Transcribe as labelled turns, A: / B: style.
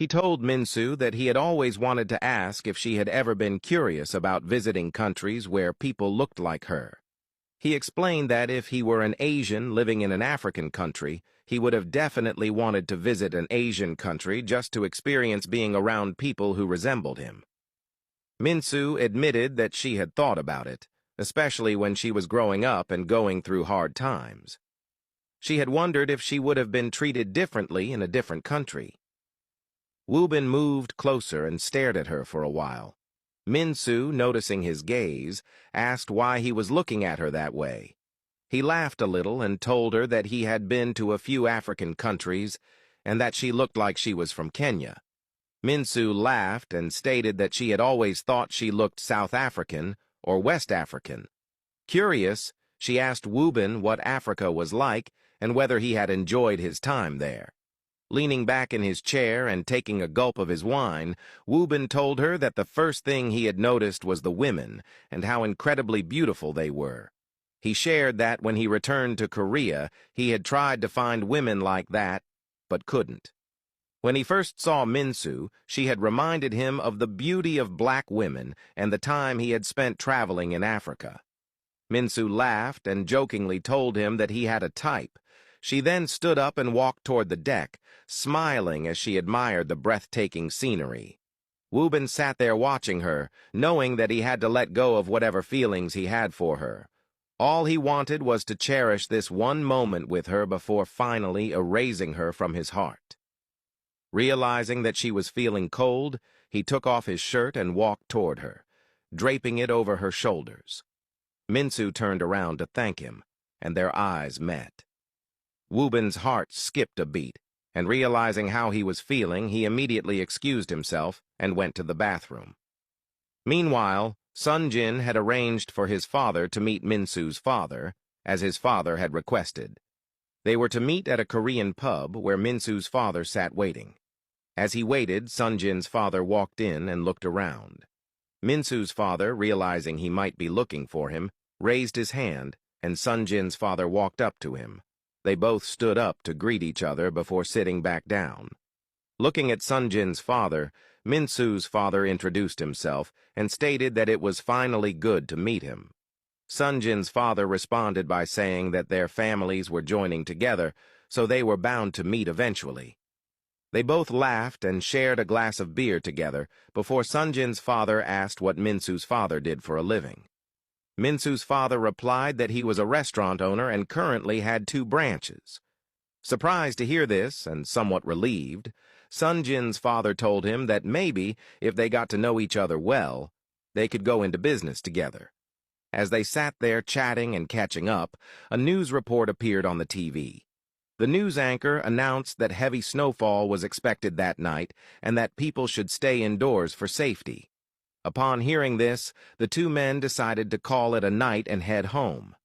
A: He told Minsu that he had always wanted to ask if she had ever been curious about visiting countries where people looked like her. He explained that if he were an Asian living in an African country, he would have definitely wanted to visit an Asian country just to experience being around people who resembled him. Minsu admitted that she had thought about it, especially when she was growing up and going through hard times. She had wondered if she would have been treated differently in a different country. Wubin moved closer and stared at her for a while. Minsu, noticing his gaze, asked why he was looking at her that way. He laughed a little and told her that he had been to a few African countries and that she looked like she was from Kenya. Minsu laughed and stated that she had always thought she looked South African or West African. Curious, she asked Wubin what Africa was like and whether he had enjoyed his time there. Leaning back in his chair and taking a gulp of his wine, Wubin told her that the first thing he had noticed was the women and how incredibly beautiful they were. He shared that when he returned to Korea, he had tried to find women like that, but couldn't. When he first saw Minsu, she had reminded him of the beauty of black women and the time he had spent traveling in Africa. Minsu laughed and jokingly told him that he had a type. She then stood up and walked toward the deck, smiling as she admired the breathtaking scenery. Wubin sat there watching her, knowing that he had to let go of whatever feelings he had for her. All he wanted was to cherish this one moment with her before finally erasing her from his heart. Realizing that she was feeling cold, he took off his shirt and walked toward her, draping it over her shoulders. Minsu turned around to thank him, and their eyes met. Wubin's heart skipped a beat, and realizing how he was feeling, he immediately excused himself and went to the bathroom. Meanwhile, Sun Jin had arranged for his father to meet Minsu's father, as his father had requested. They were to meet at a Korean pub where Minsu's father sat waiting. As he waited, Sun Jin's father walked in and looked around. Minsu's father, realizing he might be looking for him, raised his hand, and Sun Jin's father walked up to him. They both stood up to greet each other before sitting back down. Looking at Sun Jin's father, Minsu's father introduced himself and stated that it was finally good to meet him. Sun Jin's father responded by saying that their families were joining together, so they were bound to meet eventually. They both laughed and shared a glass of beer together before Sun Jin's father asked what Minsu's father did for a living. Minsu's father replied that he was a restaurant owner and currently had 2 branches. Surprised to hear this, and somewhat relieved, Sun Jin's father told him that maybe, if they got to know each other well, they could go into business together. As they sat there chatting and catching up, a news report appeared on the TV. The news anchor announced that heavy snowfall was expected that night and that people should stay indoors for safety. Upon hearing this, the 2 men decided to call it a night and head home.